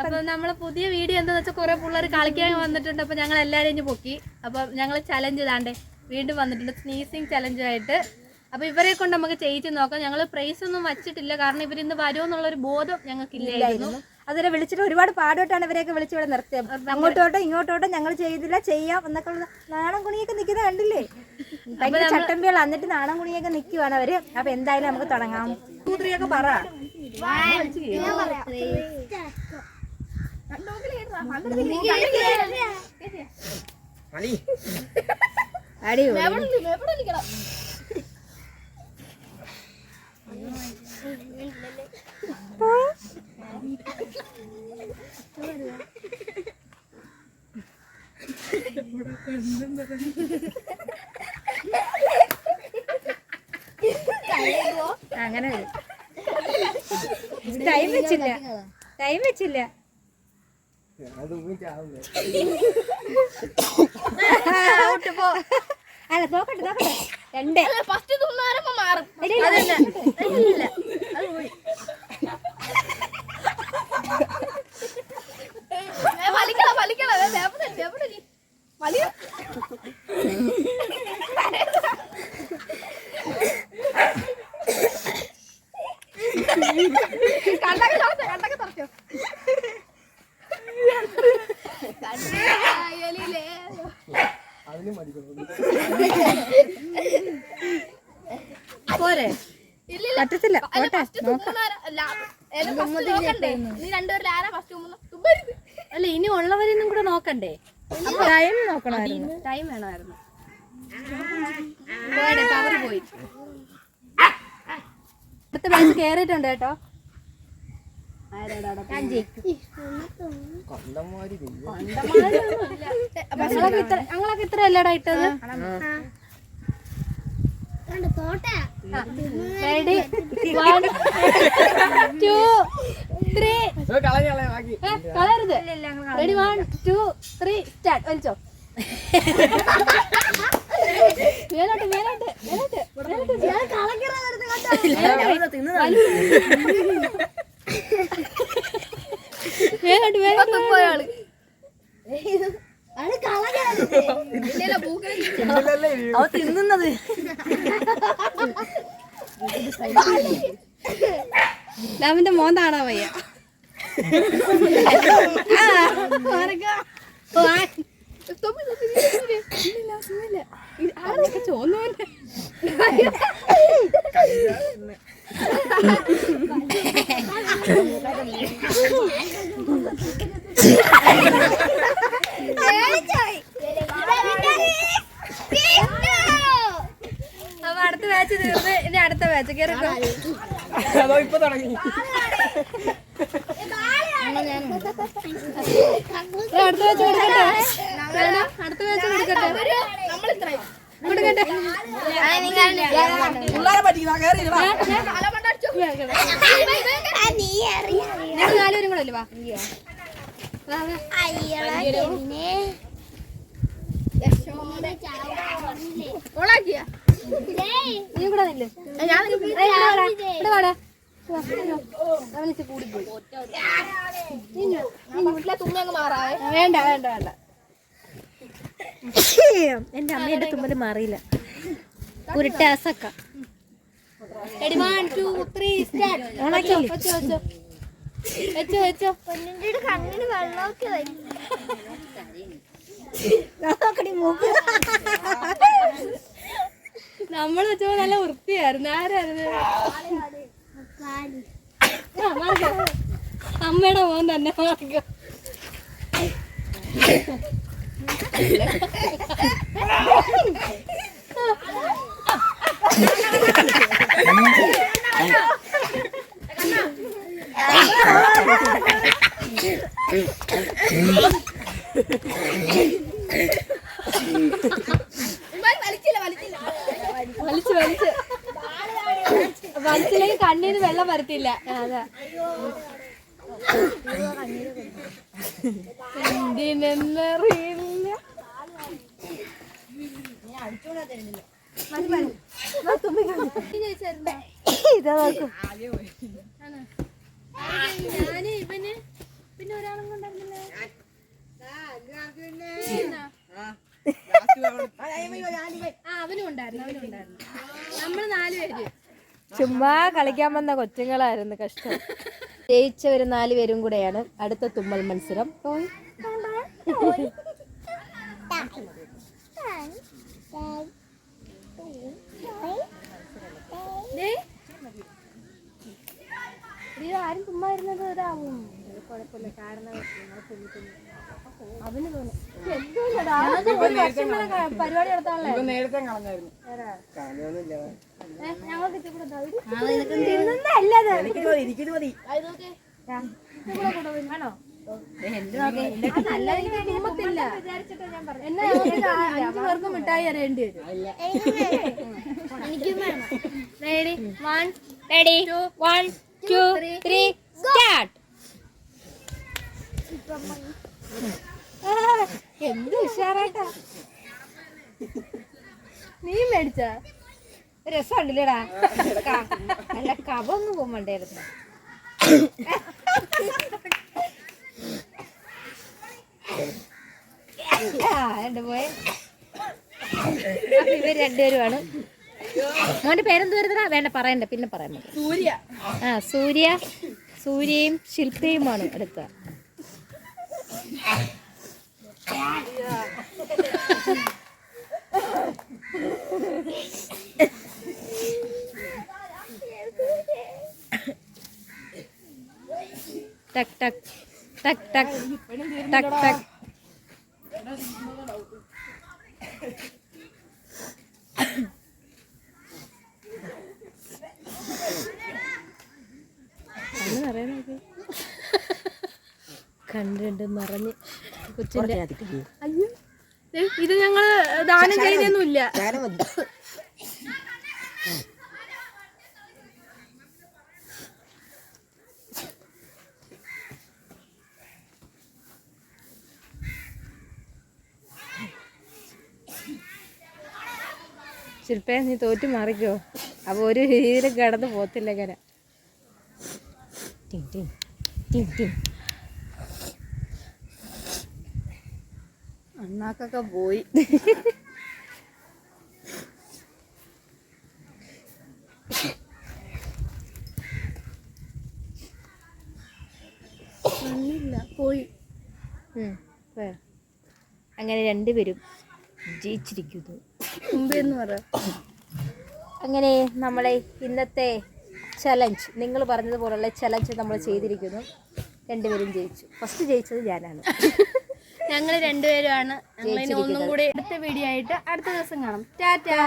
അപ്പൊ നമ്മളെ പുതിയ വീഡിയോ എന്താന്ന് വെച്ചാൽ കുറെ പിള്ളേർ കളിക്കാൻ വന്നിട്ടുണ്ട്. അപ്പൊ ഞങ്ങൾ എല്ലാവരും ഇനി പൊക്കി. അപ്പൊ ഞങ്ങൾ ചലഞ്ച് താണ്ടേ വീണ്ടും വന്നിട്ടുണ്ട്, സ്നീസിങ് ചലഞ്ചായിട്ട്. അപ്പൊ ഇവരെ കൊണ്ട് നമുക്ക് ചെയ്യിച്ച് നോക്കാം. ഞങ്ങൾ പ്രൈസ് ഒന്നും വച്ചിട്ടില്ല, കാരണം ഇവരിന്ന് വരുമെന്നുള്ളൊരു ബോധം ഞങ്ങൾക്കില്ലായിരുന്നു. അതിനെ വിളിച്ചിട്ട് ഒരുപാട് പാടോട്ടാണ് ഇവരെയൊക്കെ വിളിച്ചിവിടെ നിർത്തിയത്. അങ്ങോട്ടോട്ടോ ഇങ്ങോട്ടോട്ടോ ഞങ്ങൾ ചെയ്തില്ല, ചെയ്യാം എന്നൊക്കെ നാണം കുണിയൊക്കെ നിൽക്കുന്നത് കണ്ടില്ലേ? ഭയങ്കര ചട്ടമ്പികൾ. എന്നിട്ട് നാണം കുണിയൊക്കെ നിൽക്കുവാണ് അവര്. അപ്പൊ എന്തായാലും നമുക്ക് തുടങ്ങാം. കൂത്രിയൊക്കെ പറ. അങ്ങനെ ടൈം വെച്ചില്ല. അല്ല നോക്കട്ടെ രണ്ട് പോരെ പറ്റത്തില്ല. അല്ല ഇനി ഉള്ളവരെന്നും കൂടെ നോക്കണ്ടേ? ടൈം നോക്കണമായിരുന്നു. ടൈം വേണമായിരുന്നു. പവർ പോയി. അടുത്ത ബാച്ച് കേറിയിട്ടുണ്ട് കേട്ടോ. ഞങ്ങളൊക്കെ ഇത്ര അല്ലടാ ഇട്ടത്. റെഡി 1 2 3 കളയരുത്. Ready 1 2 3 start. വലിച്ചോ. മേലോട്ട് അവ തിന്നുന്നത്. അവന്റെ മോൻ താണാ വയ്യ. ചോന്നോല്ലേ അപ്പൊ അടുത്ത ബാച്ച് തീർന്ന് ഇനി അടുത്ത ബാച്ച് കേറിക്കോ. ഇപ്പൊ തുടങ്ങി. അടുത്ത ബാച്ച് കൊടുക്കട്ടെ. അടുത്ത ബാച്ച് കൊടുക്കട്ടെ. ഞങ്ങൾ 4 പേരും കൂടെ അല്ലേ? വാ നീ കൂടെ നില്ലേ? വേണ്ട എന്റെ അമ്മയുടെ തുമ്മല് മാറിയില്ല. ഉരുട്ടാസക്ക. 1 2 3 സ്റ്റാർട്ട്. വെച്ചോ. കണ്ണിന് വെള്ളമൊക്കെ വരും. നമ്മൾ വെച്ചോ നല്ല വൃത്തിയായിരുന്നു. ആരായിരുന്നു? അമ്മയുടെ മോൻ തന്നെ. മാർഗം വലിച്ചില്ലെങ്കിൽ കണ്ണീര് വെള്ളം വരത്തില്ല. അതാ എന്തിനെന്നറിയില്ല. ഇതാ നോക്കും. ഞാന് ചുമ്മാ കളിക്കാൻ വന്ന കൊച്ചുങ്ങളായിരുന്നു, കഷ്ടം. ജയിച്ചവര് 4 പേരും കൂടെയാണ് അടുത്ത തുമ്മൽ മത്സരം. ആരും തുമ്മായിരുന്നത് ഇതാവും, കുഴപ്പമില്ല. കാരണം അവന് തോന്നി പരിപാടി നടത്താനുള്ള മിഠായി അറിയേണ്ടി വരും. Ready? 1, 2, 3, start. എന്ത് ഉഷാറായിട്ടാ നീ മേടിച്ച രസമുണ്ടല്ലേടാ. നല്ല കവൊന്നും പോകണ്ടായിരുന്നു. പോയെ. അപ്പൊ ഇവർ രണ്ടുപേരുമാണ്. മോന്റെ പേരെന്ത് വരുന്നതാ? വേണ്ട പറയണ്ട, പിന്നെ പറയാൻ പറ്റും. സൂര്യയും ശില്പയുമാണ് അടുത്ത. ടക് ടക് ടക് ടക് ടക് ടക്. കണ്ടു നിറഞ്ഞ് കൊച്ചിന്റെ. അയ്യോ, ഇത് ഞങ്ങള് ദാനം ചെയ്തൊന്നുമില്ല. ശില്പേ, നീ തോറ്റു മാറിക്കോ. അപ്പൊ ഒരു രീതിയിലും കടന്നു പോത്തില്ല. കര അണ്ണാക്കൊക്കെ പോയി. പോയി. അങ്ങനെ രണ്ടുപേരും ജയിച്ചിരിക്കുന്നു. അങ്ങനെ നമ്മളെ ഇന്നത്തെ ചലഞ്ച്, നിങ്ങൾ പറഞ്ഞതുപോലുള്ള ചലഞ്ച് നമ്മൾ ചെയ്തിരിക്കുന്നു. രണ്ടുപേരും ജയിച്ചു. ഫസ്റ്റ് ജയിച്ചത് ഞാനാണ്. ഞങ്ങൾ രണ്ടുപേരുമാണ്. ഞങ്ങൾ ഒന്നും കൂടി അടുത്ത വീഡിയോ ആയിട്ട് അടുത്ത ദിവസം കാണാം. ടാറ്റാ.